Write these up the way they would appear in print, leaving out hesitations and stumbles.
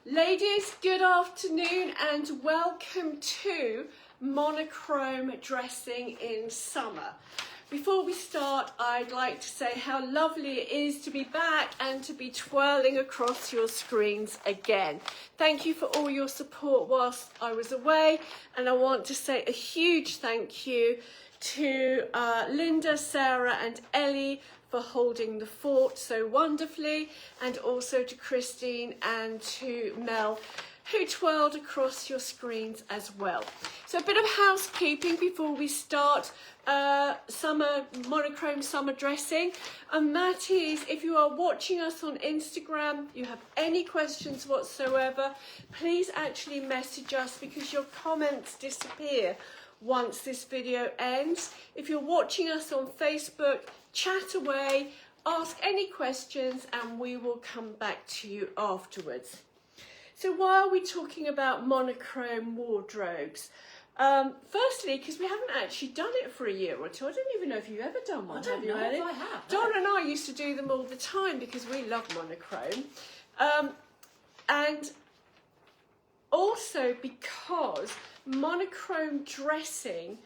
Ladies, good afternoon and welcome to monochrome dressing in summer. Before we start, I'd like to say how lovely it is to be back and to be twirling across your screens again. Thank you for all your support whilst I was away, and I want to say a huge thank you to Linda, Sarah and Ellie for holding the fort so wonderfully, and also to Christine and to Mel, who twirled across your screens as well. So a bit of housekeeping before we start monochrome summer dressing, and that is, if you are watching us on Instagram, you have any questions whatsoever, please actually message us because your comments disappear once this video ends. If you're watching us on Facebook, chat away, ask any questions and we will come back to you afterwards. So why are we talking about monochrome wardrobes? Firstly, because we haven't actually done it for a year or two. I don't even know if you've ever done one. I don't know if I have. Donna and I used to do them all the time because we love monochrome. And also because monochrome dressing,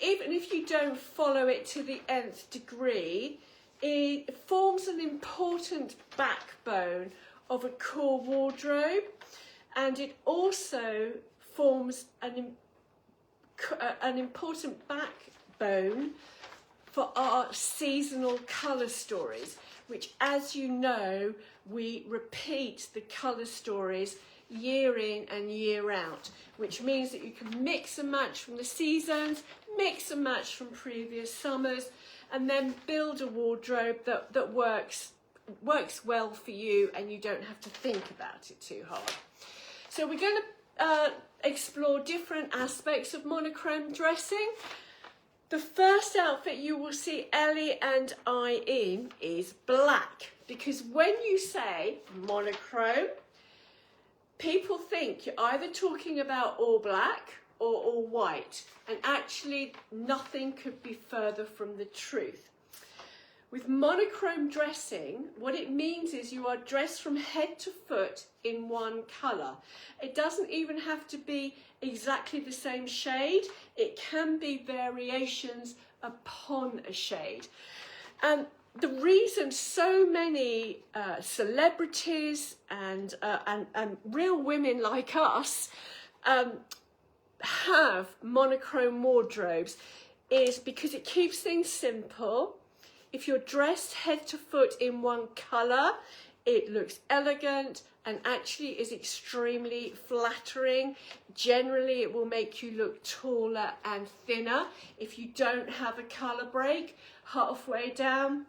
even if you don't follow it to the nth degree, it forms an important backbone of a core wardrobe, and it also forms an important backbone for our seasonal colour stories, which, as you know, we repeat the colour stories year in and year out, which means that you can mix and match from the seasons, mix and match from previous summers, and then build a wardrobe that works well for you and you don't have to think about it too hard. So we're going to explore different aspects of monochrome dressing. The first outfit you will see Ellie and I in is black, because when you say monochrome, people think you're either talking about all black or all white, and actually nothing could be further from the truth. With monochrome dressing, what it means is you are dressed from head to foot in one colour. It doesn't even have to be exactly the same shade. It can be variations upon a shade. And the reason so many celebrities and real women like us have monochrome wardrobes is because it keeps things simple. If you're dressed head to foot in one colour, it looks elegant and actually is extremely flattering. Generally, it will make you look taller and thinner if you don't have a colour break halfway down,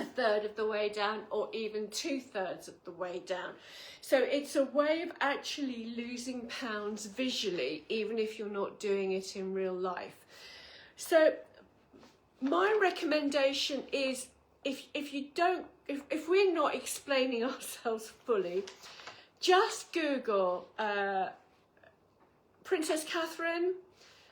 a third of the way down, or even 2/3 of the way down. So it's a way of actually losing pounds visually, even if you're not doing it in real life. So my recommendation is, if we're not explaining ourselves fully, just Google Princess Catherine,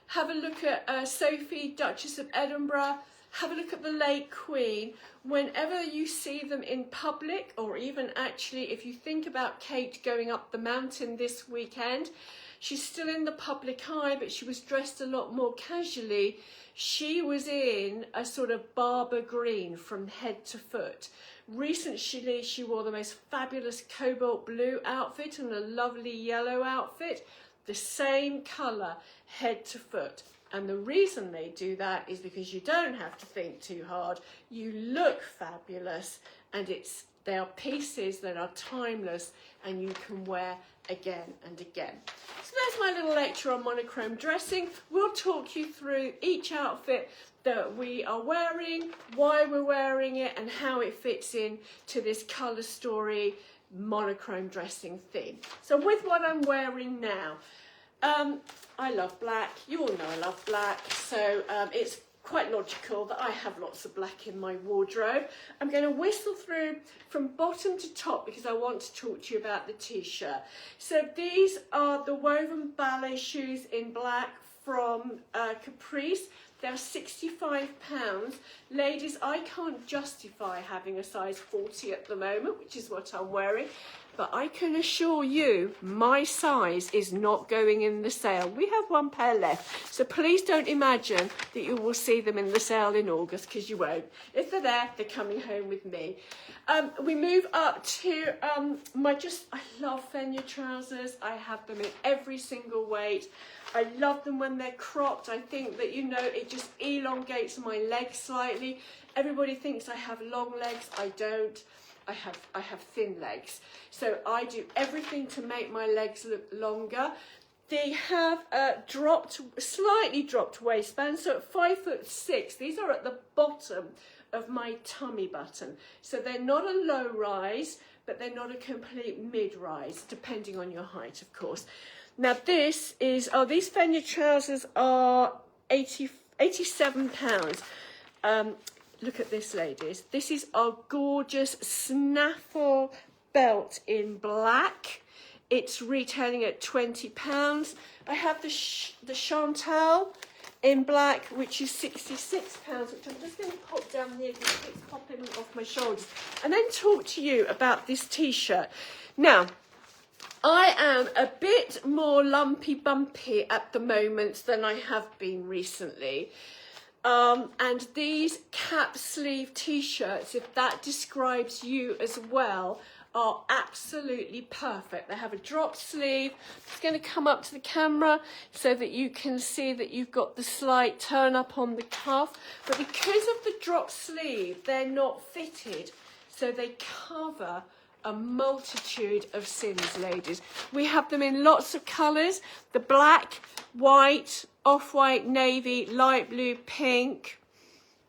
have a look at Sophie, Duchess of Edinburgh, have a look at the late Queen. Whenever you see them in public, or even actually if you think about Kate going up the mountain this weekend, she's still in the public eye, but she was dressed a lot more casually. She was in a sort of Barber green from head to foot. Recently, she wore the most fabulous cobalt blue outfit and a lovely yellow outfit, the same colour head to foot. And the reason they do that is because you don't have to think too hard. You look fabulous, and they are pieces that are timeless and you can wear again and again. So there's my little lecture on monochrome dressing. We'll talk you through each outfit that we are wearing, why we're wearing it, and how it fits in to this colour story monochrome dressing theme. So with what I'm wearing now, I love black. You all know I love black, so it's quite logical that I have lots of black in my wardrobe. I'm going to whistle through from bottom to top because I want to talk to you about the t-shirt. So these are the woven ballet shoes in black from Caprice. They're £65. Ladies, I can't justify having a size 40 at the moment, which is what I'm wearing. but I can assure you my size is not going in the sale. We have one pair left, so please don't imagine that you will see them in the sale in August, because you won't. If they're there, they're coming home with me. We move up to I love Fenya trousers. I have them in every single weight. I love them when they're cropped. I think that, you know, it just elongates my legs slightly. Everybody thinks I have long legs. I don't. I have thin legs. So I do everything to make my legs look longer. They have a slightly dropped waistband. So at 5'6", these are at the bottom of my tummy button. So they're not a low rise, but they're not a complete mid rise, depending on your height, of course. Now these Fenya trousers are £87. Look at this, ladies. This is a gorgeous snaffle belt in black. It's retailing at £20. I have the Chantal in black, which is £66, which I'm just going to pop down here because it's popping off my shoulders, and then talk to you about this t-shirt. Now, I am a bit more lumpy bumpy at the moment than I have been recently. And these cap sleeve t-shirts, if that describes you as well, are absolutely perfect. They have a drop sleeve. It's going to come up to the camera so that you can see that you've got the slight turn up on the cuff. But because of the drop sleeve, they're not fitted, so they cover a multitude of sins, ladies. We have them in lots of colours: the black, white, off-white, navy, light blue, pink,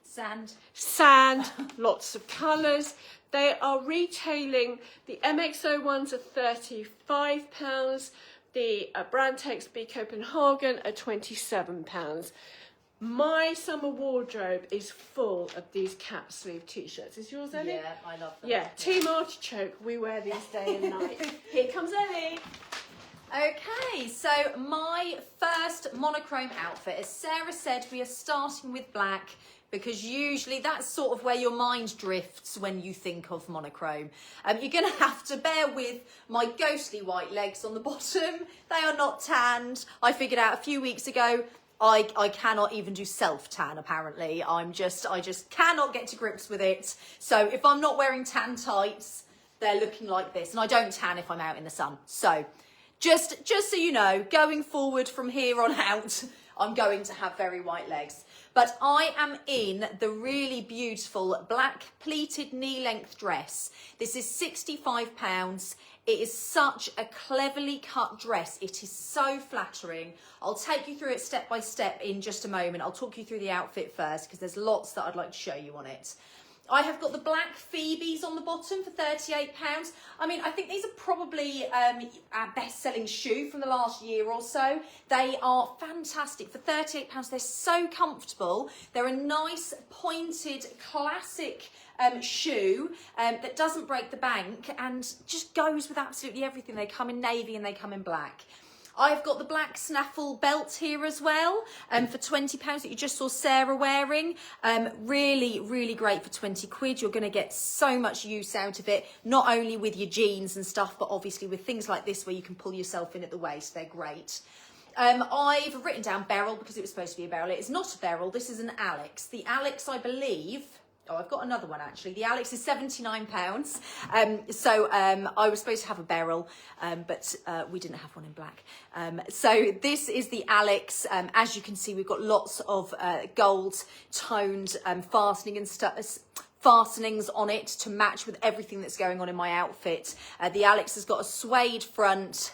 sand, lots of colours. They are retailing, the MXO ones are £35, the Brandtex B Copenhagen are £27. My summer wardrobe is full of these cap sleeve t-shirts. Is yours, Ellie? Yeah, I love them. Yeah, Team Artichoke, we wear these day and night. Here comes Ellie. Okay, so my first monochrome outfit, as Sarah said, we are starting with black, because usually that's sort of where your mind drifts when you think of monochrome. You're going to have to bear with my ghostly white legs on the bottom. They are not tanned. I figured out a few weeks ago I cannot even do self-tan, apparently. I just cannot get to grips with it. So if I'm not wearing tan tights, they're looking like this. And I don't tan if I'm out in the sun. So just so you know, going forward from here on out, I'm going to have very white legs. But I am in the really beautiful black pleated knee-length dress. This is £65. It is such a cleverly cut dress. It is so flattering. I'll take you through it step by step in just a moment. I'll talk you through the outfit first, because there's lots that I'd like to show you on it. I have got the black Phoebes on the bottom for £38. I mean, I think these are probably our best-selling shoe from the last year or so. They are fantastic. For £38, they're so comfortable. They're a nice, pointed, classic shoe that doesn't break the bank and just goes with absolutely everything. They come in navy and they come in black. I've got the black snaffle belt here as well for £20 that you just saw Sarah wearing. Really, really great for 20 quid. You're going to get so much use out of it, not only with your jeans and stuff, but obviously with things like this where you can pull yourself in at the waist. They're great. I've written down beryl because it was supposed to be a beryl. It is not a beryl. This is an Alex. The Alex, I believe... Oh, I've got another one actually. The Alex is £79. I was supposed to have a beryl, but we didn't have one in black. So this is the Alex. As you can see, we've got lots of gold toned fastenings on it to match with everything that's going on in my outfit. The Alex has got a suede front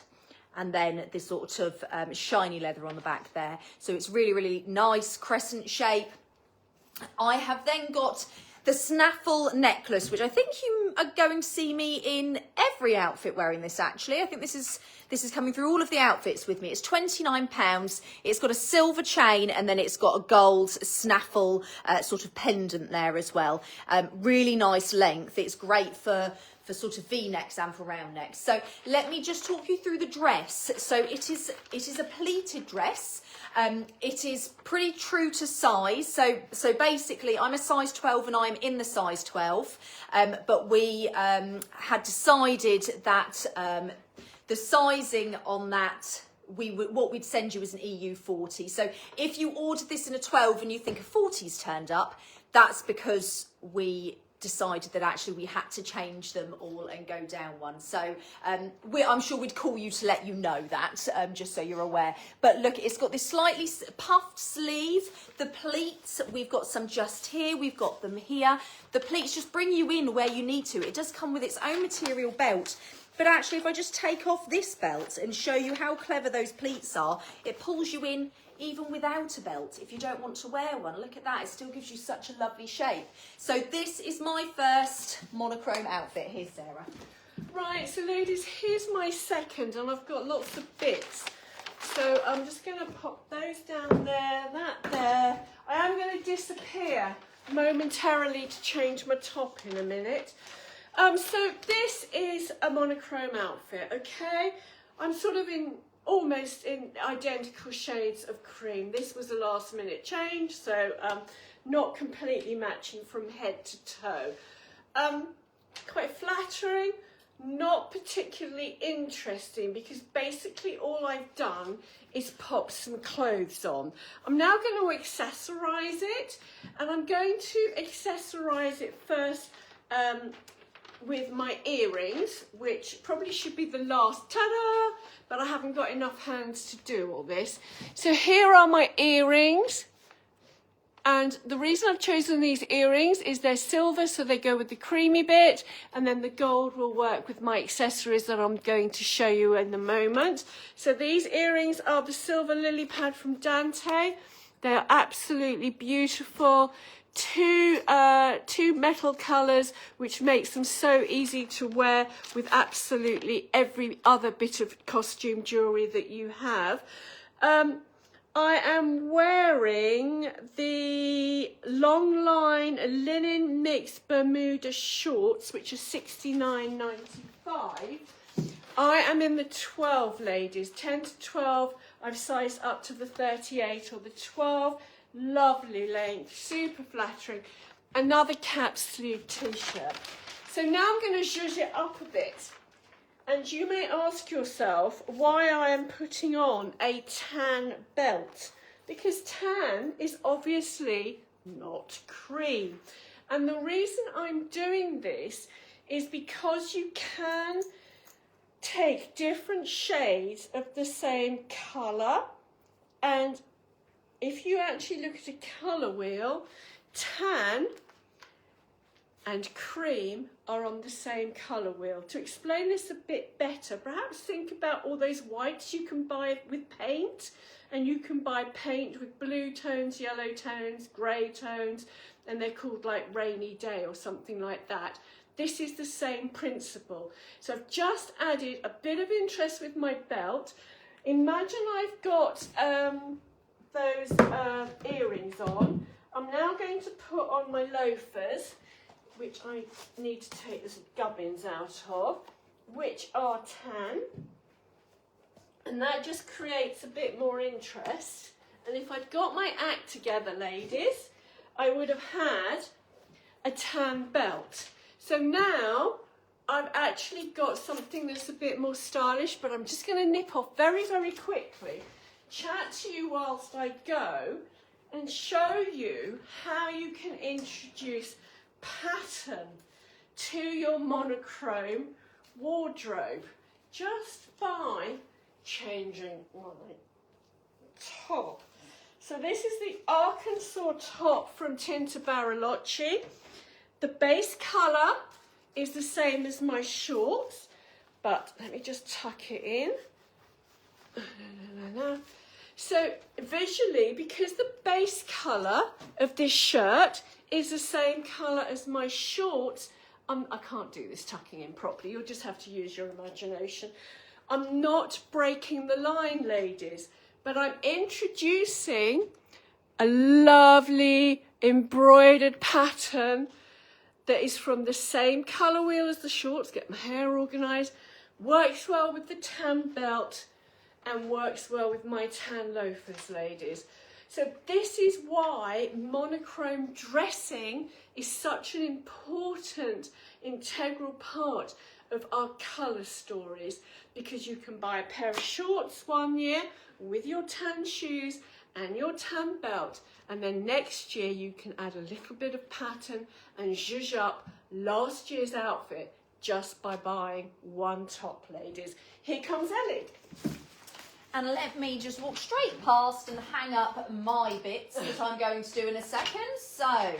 and then this sort of shiny leather on the back there. So it's really, really nice crescent shape. I have then got the snaffle necklace, which I think you are going to see me in every outfit wearing this, actually. I think this is coming through all of the outfits with me. It's £29. It's got a silver chain and then it's got a gold snaffle sort of pendant there as well. Really nice length. It's great for for sort of V-necks and for round necks. So let me just talk you through the dress. So it is a pleated dress. It is pretty true to size. So basically I'm a size 12 and I'm in the size 12. But we had decided that the sizing on that, what we'd send you is an EU 40. So if you ordered this in a 12 and you think a 40's turned up, that's because we decided that actually we had to change them all and go down one. So I'm sure we'd call you to let you know that, just so you're aware. But look, it's got this slightly puffed sleeve. The pleats, we've got some just here, we've got them here. The pleats just bring you in where you need to. It does come with its own material belt. But actually, if I just take off this belt and show you how clever those pleats are, it pulls you in even without a belt if you don't want to wear one. Look at that, it still gives you such a lovely shape. So this is my first monochrome outfit. Here's Sarah. Right, so ladies, here's my second, and I've got lots of bits. So I'm just going to pop those down there, that there. I am going to disappear momentarily to change my top in a minute. So this is a monochrome outfit, okay? I'm sort of almost in identical shades of cream. This was a last minute change, so not completely matching from head to toe. Quite flattering, not particularly interesting, because basically all I've done is pop some clothes on. I'm now going to accessorize it, and I'm going to accessorize it first with my earrings, which probably should be the last, ta-da, but I haven't got enough hands to do all this. So here are my earrings, and the reason I've chosen these earrings is they're silver, so they go with the creamy bit, and then the gold will work with my accessories that I'm going to show you in a moment. So these earrings are the silver lily pad from Dante. They're absolutely beautiful. Two metal colours, which makes them so easy to wear with absolutely every other bit of costume jewellery that you have. I am wearing the long line linen mixed Bermuda shorts, which are $69.95. I am in the 12, ladies, 10 to 12. I've sized up to the 38 or the 12. Lovely length, super flattering. Another cap sleeve t-shirt. So now I'm going to zhuzh it up a bit, and you may ask yourself why I am putting on a tan belt, because tan is obviously not cream, and the reason I'm doing this is because you can take different shades of the same colour, and if you actually look at a colour wheel, tan and cream are on the same colour wheel. To explain this a bit better, perhaps think about all those whites you can buy with paint, and you can buy paint with blue tones, yellow tones, grey tones, and they're called like Rainy Day or something like that. This is the same principle. So I've just added a bit of interest with my belt. Imagine I've got those earrings on. I'm now going to put on my loafers, which I need to take the gubbins out of, which are tan, and that just creates a bit more interest. And if I'd got my act together, ladies, I would have had a tan belt. So now I've actually got something that's a bit more stylish, but I'm just going to nip off very, very quickly, chat to you whilst I go, and show you how you can introduce pattern to your monochrome wardrobe just by changing my top. So this is the Arkansas top from Tinta Bariloche. The base colour is the same as my shorts, but let me just tuck it in. So visually, because the base colour of this shirt is the same colour as my shorts, I can't do this tucking in properly, you'll just have to use your imagination. I'm not breaking the line, ladies, but I'm introducing a lovely embroidered pattern that is from the same colour wheel as the shorts, get my hair organised, works well with the tan belt and works well with my tan loafers, ladies. So this is why monochrome dressing is such an important, integral part of our colour stories, because you can buy a pair of shorts one year with your tan shoes and your tan belt, and then next year you can add a little bit of pattern and zhuzh up last year's outfit just by buying one top, ladies. Here comes Ellie. And let me just walk straight past and hang up my bits that I'm going to do in a second. So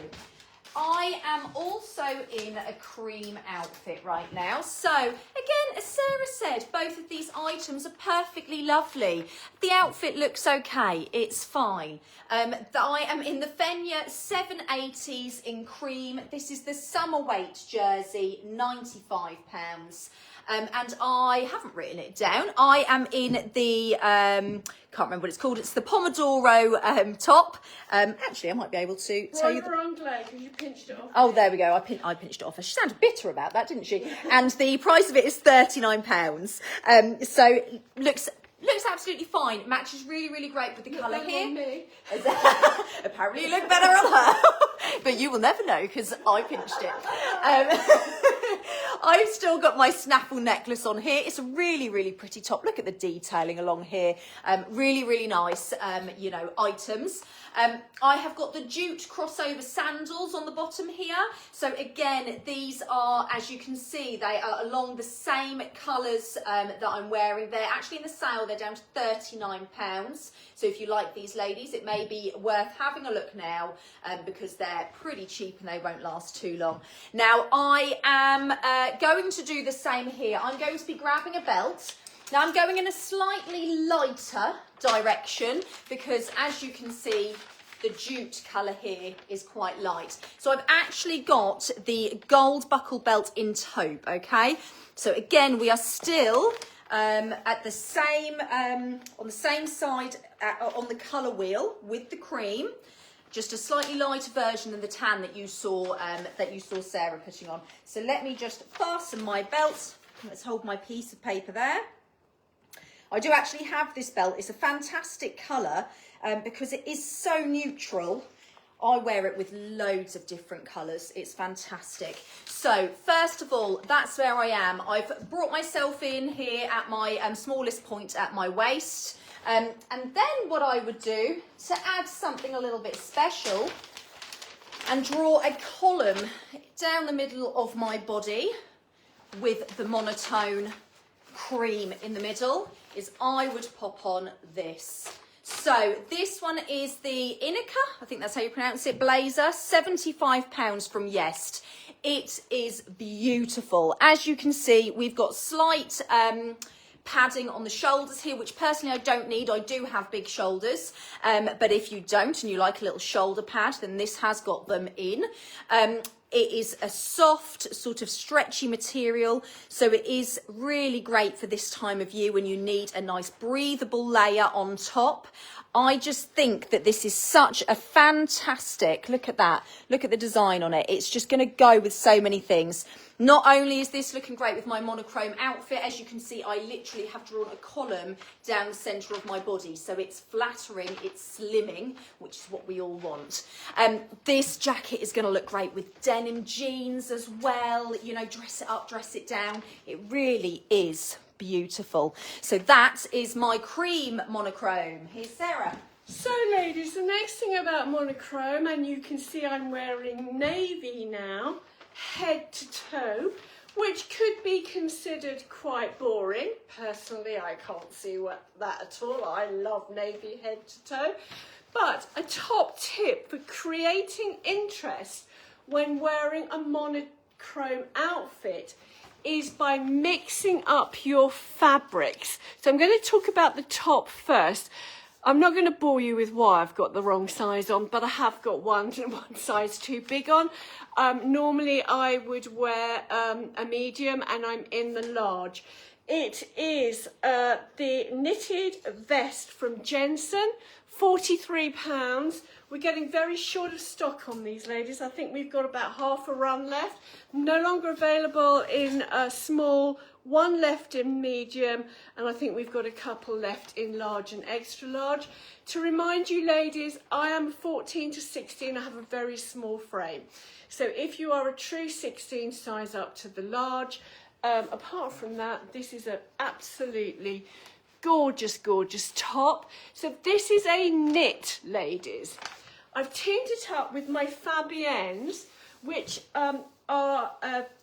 I am also in a cream outfit right now. So again, as Sarah said, both of these items are perfectly lovely. The outfit looks okay, it's fine. I am in the Fenya 780s in cream. This is the summer weight jersey, £95. And I haven't written it down. I am in the, can't remember what it's called. It's the Pomodoro top. Actually, I might be able to tell you. Wrong leg, because you pinched it off. Oh, there we go. I pinched it off. She sounded bitter about that, didn't she? And the price of it is £39. So looks absolutely fine. Matches really, really great with the colour here. On me. Apparently you look better on her. But you will never know because I pinched it. I've still got my snaffle necklace on here. It's a really, really pretty top. Look at the detailing along here. Really, really nice, items. I have got the jute crossover sandals on the bottom here. So again, these are, as you can see, they are along the same colours that I'm wearing. They're actually in the sale. They're down to £39. So if you like these, ladies, it may be worth having a look now because they're pretty cheap and they won't last too long. Now, I am going to do the same here. I'm going to be grabbing a belt. Now, I'm going in a slightly lighter direction because, as you can see, the jute colour here is quite light. So I've actually got the gold buckle belt in taupe, okay? So again, we are still at the same, on the same side on the colour wheel with the cream. Just a slightly lighter version than the tan that you saw Sarah putting on. So let me just fasten my belt. Let's hold my piece of paper there. I do actually have this belt. It's a fantastic colour because it is so neutral. I wear it with loads of different colours. It's fantastic. So first of all, that's where I am. I've brought myself in here at my smallest point at my waist. And then what I would do to add something a little bit special and draw a column down the middle of my body with the monotone cream in the middle is I would pop on this. So this one is the Inika, I think that's how you pronounce it, blazer, £75 from Yest. It is beautiful. As you can see, we've got slight padding on the shoulders here, which personally I don't need. I do have big shoulders, but if you don't and you like a little shoulder pad, then this has got them in. It is a soft, sort of stretchy material, so it is really great for this time of year when you need a nice breathable layer on top. I just think that this is such a fantastic, look at that, look at the design on it. It's just going to go with so many things. Not only is this looking great with my monochrome outfit, as you can see, I literally have drawn a column down the centre of my body. So it's flattering, it's slimming, which is what we all want. This jacket is going to look great with denim jeans as well. You know, dress it up, dress it down. It really is beautiful. So that is my cream monochrome. Here's Sarah. So ladies, the next thing about monochrome, and you can see I'm wearing navy now, head to toe, which could be considered quite boring. Personally, I can't see that at all. I love navy head to toe. But a top tip for creating interest when wearing a monochrome outfit is by mixing up your fabrics. So I'm going to talk about the top first. I'm not going to bore you with why I've got the wrong size on, but I have got one size too big on. Normally I would wear a medium, and I'm in the large. It is the knitted vest from Jensen, £43. We're getting very short of stock on these, ladies. I think we've got about half a run left. No longer available in a small, one left in medium, and I think we've got a couple left in large and extra large. To remind you, ladies, I am 14 to 16. I have a very small frame. So if you are a true 16, size up to the large. Apart from that, this is an absolutely gorgeous, gorgeous top. So this is a knit, ladies. I've teamed it up with my Fabiennes, which are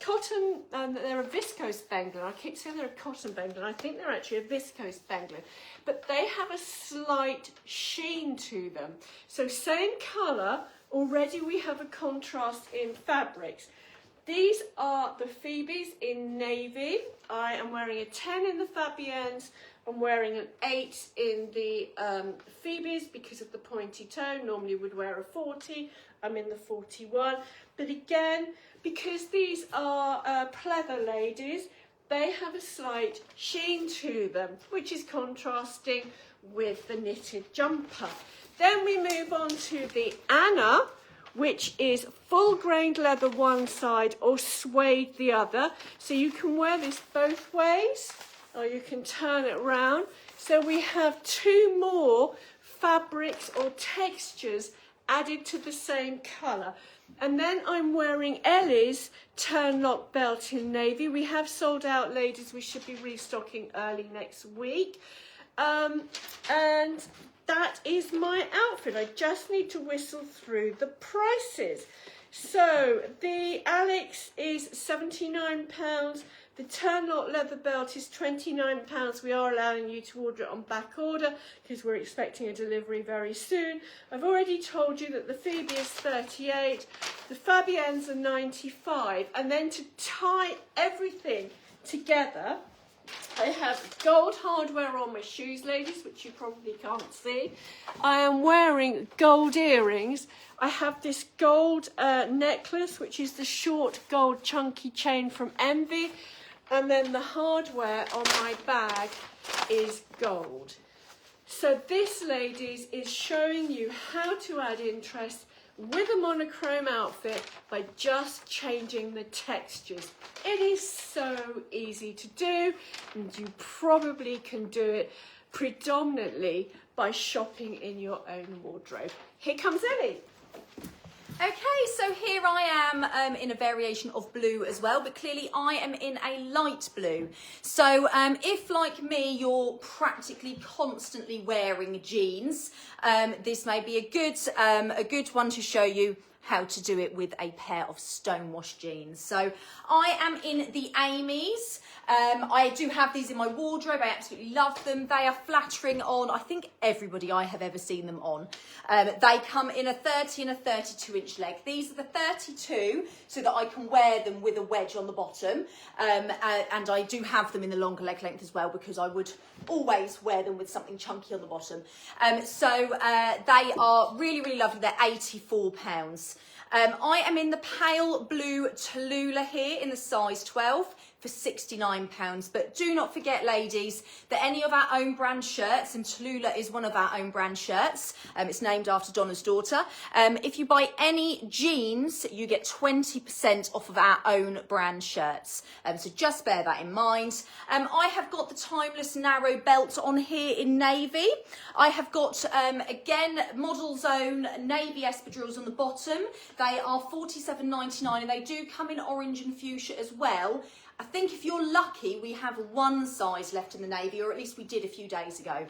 cotton, and they're a viscose Banglen. I keep saying they're a cotton Banglen. I think they're actually a viscose Banglen, but they have a slight sheen to them. So same colour, already we have a contrast in fabrics. These are the Phoebes in navy. I am wearing a 10 in the Fabiennes. I'm wearing an 8 in the Phoebes because of the pointy toe. Normally would wear a 40. I'm in the 41. But again, because these are pleather, ladies, they have a slight sheen to them, which is contrasting with the knitted jumper. Then we move on to the Anna, which is full grained leather one side or suede the other. So you can wear this both ways, or you can turn it round. So we have two more fabrics or textures added to the same colour. And then I'm wearing Ellie's turn lock belt in navy. We have sold out, ladies. We should be restocking early next week. And that is my outfit. I just need to whistle through the prices. So the Alex is £79. The turn lock leather belt is £29. We are allowing you to order it on back order because we're expecting a delivery very soon. I've already told you that the Phoebe is 38, the Fabiennes are 95, and then to tie everything together, I have gold hardware on my shoes, ladies, which you probably can't see. I am wearing gold earrings. I have this gold necklace, which is the short gold chunky chain from Envy. And then the hardware on my bag is gold. So this, ladies, is showing you how to add interest with a monochrome outfit by just changing the textures. It is so easy to do, and you probably can do it predominantly by shopping in your own wardrobe. Here comes Ellie. Okay, so here I am in a variation of blue as well, but clearly I am in a light blue. So if, like me, you're practically constantly wearing jeans, this may be a good one to show you how to do it with a pair of stonewashed jeans. So I am in the Amy's. I do have these in my wardrobe. I absolutely love them. They are flattering on, I think, everybody I have ever seen them on. They come in a 30 and a 32 inch leg. These are the 32 so that I can wear them with a wedge on the bottom. And I do have them in the longer leg length as well because I would always wear them with something chunky on the bottom. So they are really, really lovely. They're £84. I am in the pale blue Tallulah here in the size 12 for £69. But do not forget, ladies, that any of our own brand shirts, and Tallulah is one of our own brand shirts, it's named after Donna's daughter. If you buy any jeans, you get 20% off of our own brand shirts. So just bear that in mind. I have got the timeless narrow belt on here in navy. I have got, again, Model Zone navy espadrilles on the bottom. They are £47.99 and they do come in orange and fuchsia as well. I think if you're lucky, we have one size left in the navy, or at least we did a few days ago.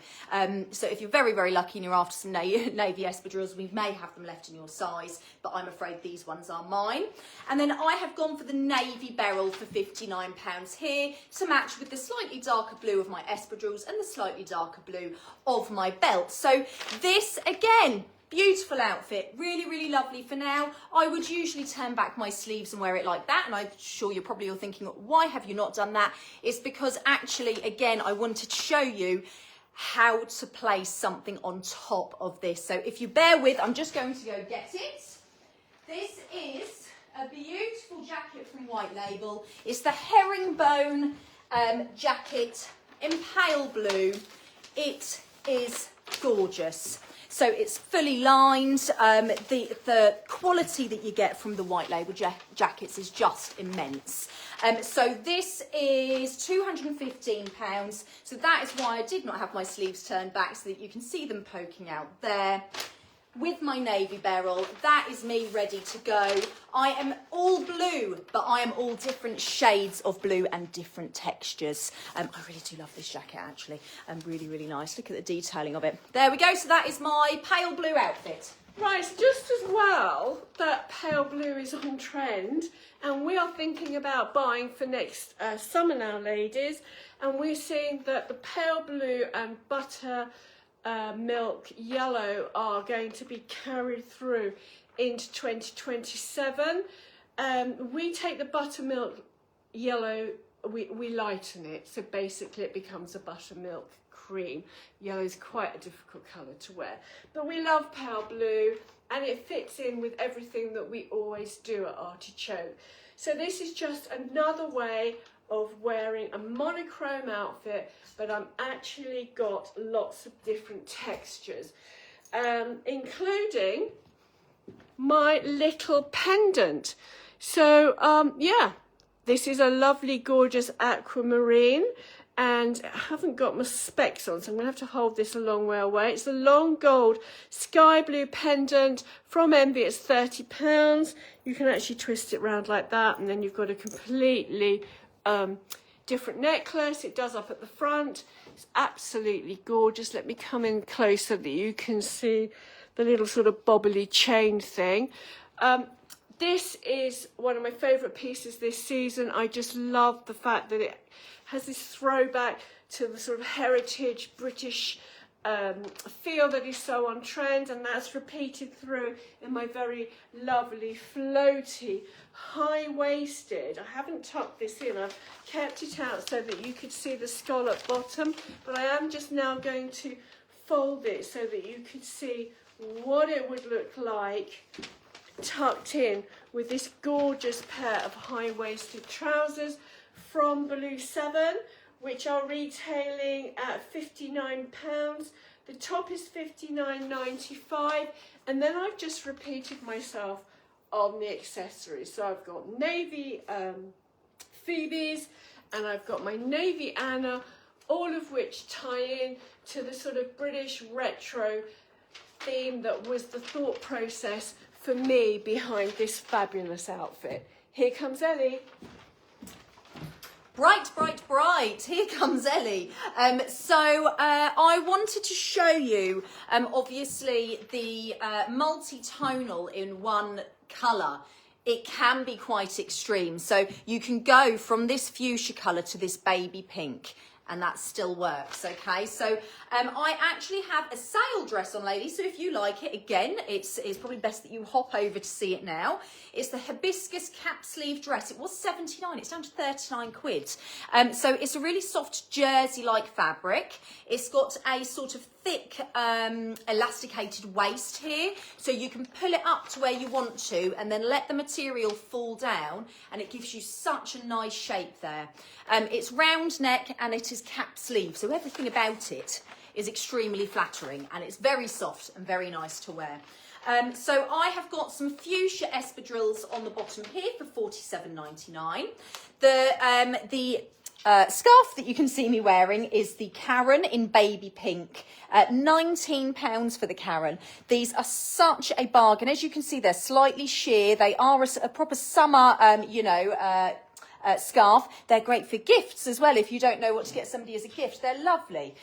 So if you're very, very lucky and you're after some navy espadrilles, we may have them left in your size, but I'm afraid these ones are mine. And then I have gone for the navy beryl for £59 here to match with the slightly darker blue of my espadrilles and the slightly darker blue of my belt. So this, again, beautiful outfit, really, really lovely. For now, I would usually turn back my sleeves and wear it like that, and I'm sure you're probably all thinking, why have you not done that? It's because actually, again, I wanted to show you how to place something on top of this. So if you bear with, I'm just going to go get it. This is a beautiful jacket from White Label. It's the herringbone jacket in pale blue. It is gorgeous. So it's fully lined. The quality that you get from the White Label jackets is just immense. So this is £215. So that is why I did not have my sleeves turned back, so that you can see them poking out there. With my navy beryl, that is me ready to go. I am all blue, but I am all different shades of blue and different textures. I really do love this jacket, actually. Really, really nice. Look at the detailing of it. There we go. So that is my pale blue outfit. Right, so just as well that pale blue is on trend, and we are thinking about buying for next summer now, ladies, and we're seeing that the pale blue and butter milk yellow are going to be carried through into 2027. We take the buttermilk yellow, we lighten it, so basically it becomes a buttermilk cream. Yellow is quite a difficult colour to wear, but we love pale blue and it fits in with everything that we always do at Artichoke. So this is just another way of wearing a monochrome outfit, but I'm actually got lots of different textures, including my little pendant. So yeah, this is a lovely, gorgeous aquamarine, and I haven't got my specs on, so I'm gonna have to hold this a long way away. It's a long gold sky blue pendant from Envy. It's £30. You can actually twist it round like that, and then you've got a completely different necklace. It does up at the front. It's absolutely gorgeous. Let me come in close so that you can see the little sort of bobbly chain thing. This is one of my favourite pieces this season. I just love the fact that it has this throwback to the sort of heritage British feel that is so on trend, and that's repeated through in my very lovely floaty high-waisted. I haven't tucked this in, I've kept it out so that you could see the scallop bottom, but I am just now going to fold it so that you could see what it would look like tucked in with this gorgeous pair of high-waisted trousers from Blue 7, which are retailing at £59. The top is £59.95, and then I've just repeated myself on the accessories. So I've got navy Phoebes, and I've got my navy Anna, all of which tie in to the sort of British retro theme that was the thought process for me behind this fabulous outfit. Here comes Ellie. Bright, bright, bright. Here comes Ellie. So I wanted to show you, obviously, the multi-tonal in one colour. It can be quite extreme. So you can go from this fuchsia colour to this baby pink, and that still works, okay? So I actually have a sale dress on, ladies, so if you like it, again, it's probably best that you hop over to see it now. It's the hibiscus cap sleeve dress. It was 79, it's down to 39 quid. So it's a really soft jersey-like fabric. It's got a sort of thick elasticated waist here, so you can pull it up to where you want to and then let the material fall down, and it gives you such a nice shape there. It's round neck and it is cap sleeve, so everything about it is extremely flattering, and it's very soft and very nice to wear. So I have got some fuchsia espadrilles on the bottom here for £47.99. The scarf that you can see me wearing is the Karen in baby pink. £19 for the Karen. These are such a bargain. As you can see, they're slightly sheer. They are a proper summer, scarf. They're great for gifts as well. If you don't know what to get somebody as a gift, they're lovely.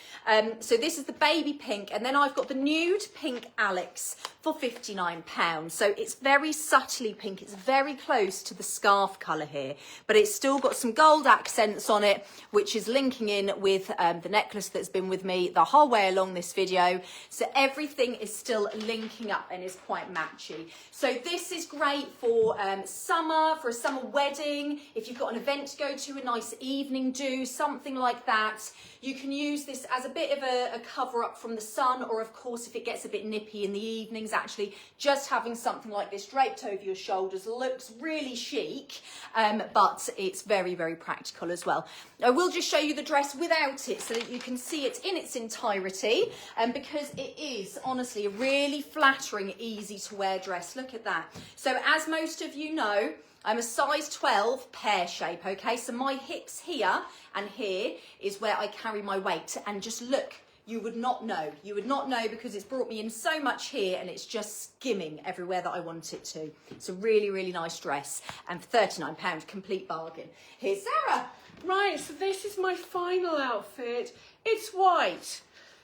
So this is the baby pink, and then I've got the nude pink Alex for £59. So it's very subtly pink. It's very close to the scarf colour here, but it's still got some gold accents on it, which is linking in with the necklace that's been with me the whole way along this video. So everything is still linking up and is quite matchy. So this is great for summer, for a summer wedding. If you've got an event to go to, a nice evening do, something like that. You can use this as a bit of a cover up from the sun, or of course if it gets a bit nippy in the evenings, actually just having something like this draped over your shoulders looks really chic, but it's very, very practical as well. I will just show you the dress without it so that you can see it in its entirety, because it is honestly a really flattering, easy to wear dress. Look at that. So as most of you know, I'm a size 12 pear shape, okay? So my hips here and here is where I carry my weight, and just look, you would not know. You would not know because it's brought me in so much here and it's just skimming everywhere that I want it to. It's a really, really nice dress, and for £39, complete bargain. Here's Sarah. Right, so this is my final outfit. It's white.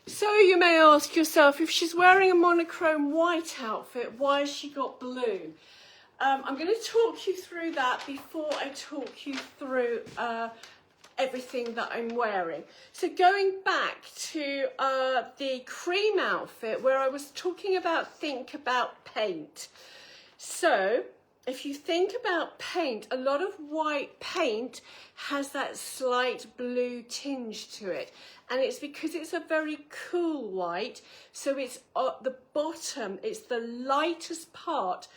So you may ask yourself, if she's wearing a monochrome white outfit, why has she got blue? I'm going to talk you through that before I talk you through everything that I'm wearing. So going back to the cream outfit where I was talking about think about paint. So if you think about paint, a lot of white paint has that slight blue tinge to it. And it's because it's a very cool white. So it's at the bottom, it's the lightest part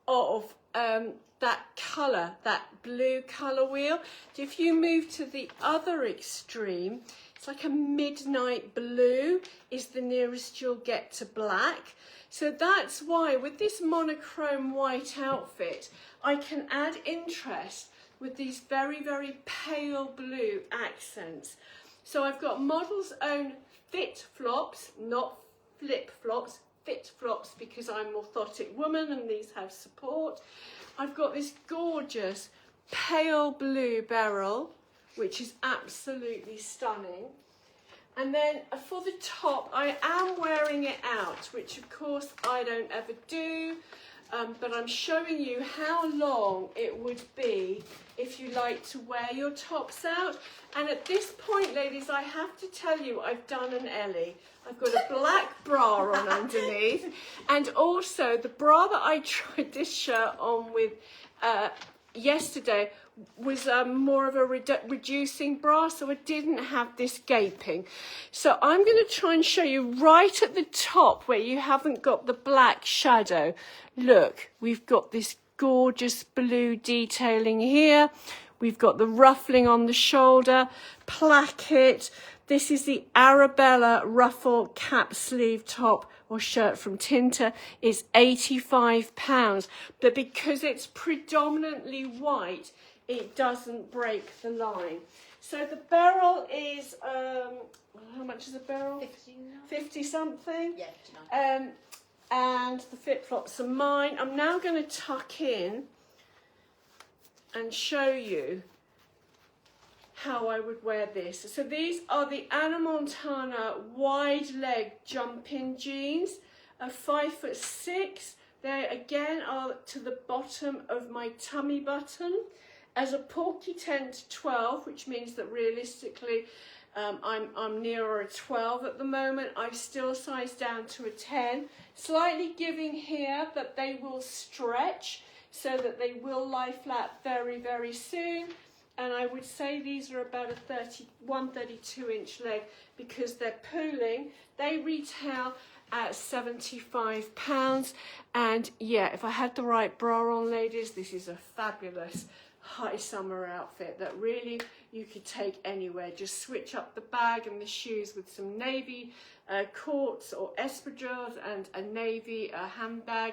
of that colour, that blue colour wheel. If you move to the other extreme, it's like a midnight blue is the nearest you'll get to black. So that's why with this monochrome white outfit, I can add interest with these very, very pale blue accents. So I've got Model's Own fit flops, not flip flops, fit flops, because I'm an orthotic woman and these have support. I've got this gorgeous pale blue beryl, which is absolutely stunning. And then for the top, I am wearing it out, which of course I don't ever do, but I'm showing you how long it would be if you like to wear your tops out. And at this point, ladies, I have to tell you, I've done an Ellie. I've got a black bra on underneath, and also the bra that I tried this shirt on with yesterday was more of a reducing bra, so I didn't have this gaping. So I'm going to try and show you right at the top where you haven't got the black shadow. Look, we've got this gorgeous blue detailing here. We've got the ruffling on the shoulder, placket. This is the Arabella ruffle cap sleeve top or shirt from Tinter. It's £85, but because it's predominantly white, it doesn't break the line. So the beryl is, how much is a beryl? 50 something? Yeah, 59. And the fit flops are mine. I'm now going to tuck in and show you how I would wear this. So these are the Anna Montana wide leg jump-in jeans, 5'6". They again are to the bottom of my tummy button. As a porky 10 to 12, which means that realistically I'm nearer a 12 at the moment. I've still sized down to a 10, slightly giving here that they will stretch so that they will lie flat very, very soon. And I would say these are about a 32-inch leg because they're pooling. They retail at £75. And yeah, if I had the right bra on, ladies, this is a fabulous high summer outfit that really you could take anywhere. Just switch up the bag and the shoes with some navy courts or espadrilles and a navy handbag,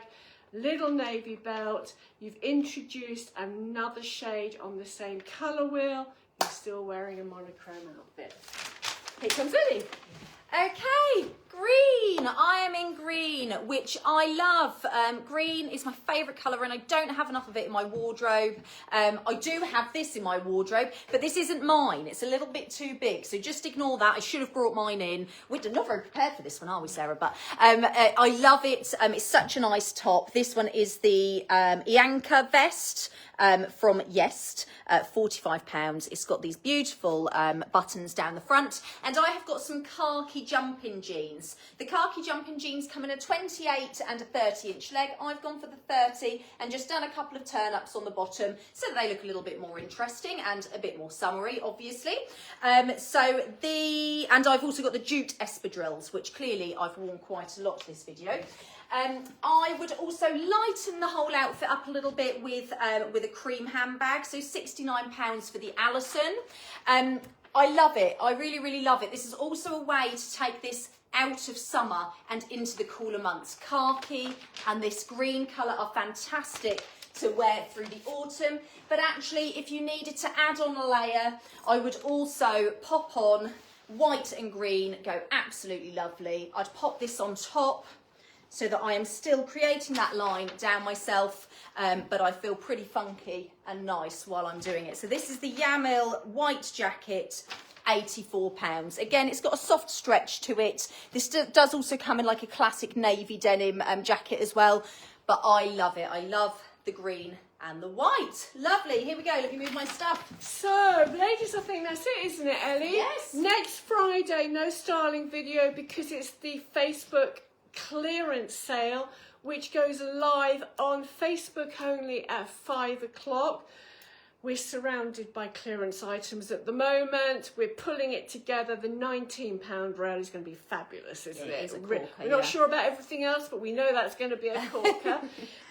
little navy belt. You've introduced another shade on the same colour wheel. You're still wearing a monochrome outfit. Here comes Lily. Okay, green. I am in green, which I love. Green is my favourite colour and I don't have enough of it in my wardrobe. I do have this in my wardrobe, but this isn't mine. It's a little bit too big, so just ignore that. I should have brought mine in. We're not very prepared for this one, are we, Sarah? But I love it. It's such a nice top. This one is the Ianka vest. from Yest, £45. It's got these beautiful buttons down the front, and I have got some khaki jumping jeans. The khaki jumping jeans come in a 28 and a 30-inch leg. I've gone for the 30 and just done a couple of turn-ups on the bottom so that they look a little bit more interesting and a bit more summery, obviously. And I've also got the jute espadrilles, which clearly I've worn quite a lot this video. I would also lighten the whole outfit up a little bit with a cream handbag, so £69 for the Allison. I love it. I really, really love it. This is also a way to take this out of summer and into the cooler months. Khaki and this green colour are fantastic to wear through the autumn, but actually if you needed to add on a layer, I would also pop on white and green, go absolutely lovely. I'd pop this on top so that I am still creating that line down myself, but I feel pretty funky and nice while I'm doing it. So this is the Yamil white jacket, £84. Again, it's got a soft stretch to it. This does also come in like a classic navy denim jacket as well, but I love it. I love the green and the white. Lovely. Here we go. Let me move my stuff. So, ladies, I think that's it, isn't it, Ellie? Yes. Next Friday, no styling video because it's the Facebook clearance sale, which goes live on Facebook only at 5 o'clock. We're surrounded by clearance items at the moment. We're pulling it together. The £19 rail is going to be fabulous, isn't it? It is a corker, We're not sure about everything else, but we know that's going to be a corker.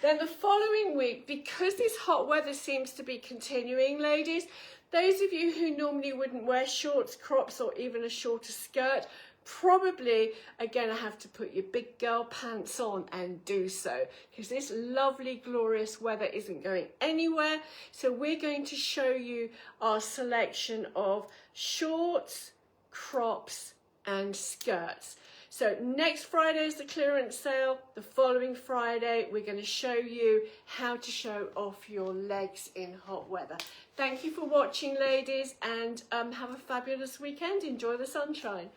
Then the following week, because this hot weather seems to be continuing, ladies, those of you who normally wouldn't wear shorts, crops, or even a shorter skirt, probably are going to have to put your big girl pants on and do so, because this lovely glorious weather isn't going anywhere. So we're going to show you our selection of shorts, crops and skirts. So next Friday is the clearance sale. The following Friday we're going to show you how to show off your legs in hot weather. Thank you for watching, ladies, and have a fabulous weekend. Enjoy the sunshine.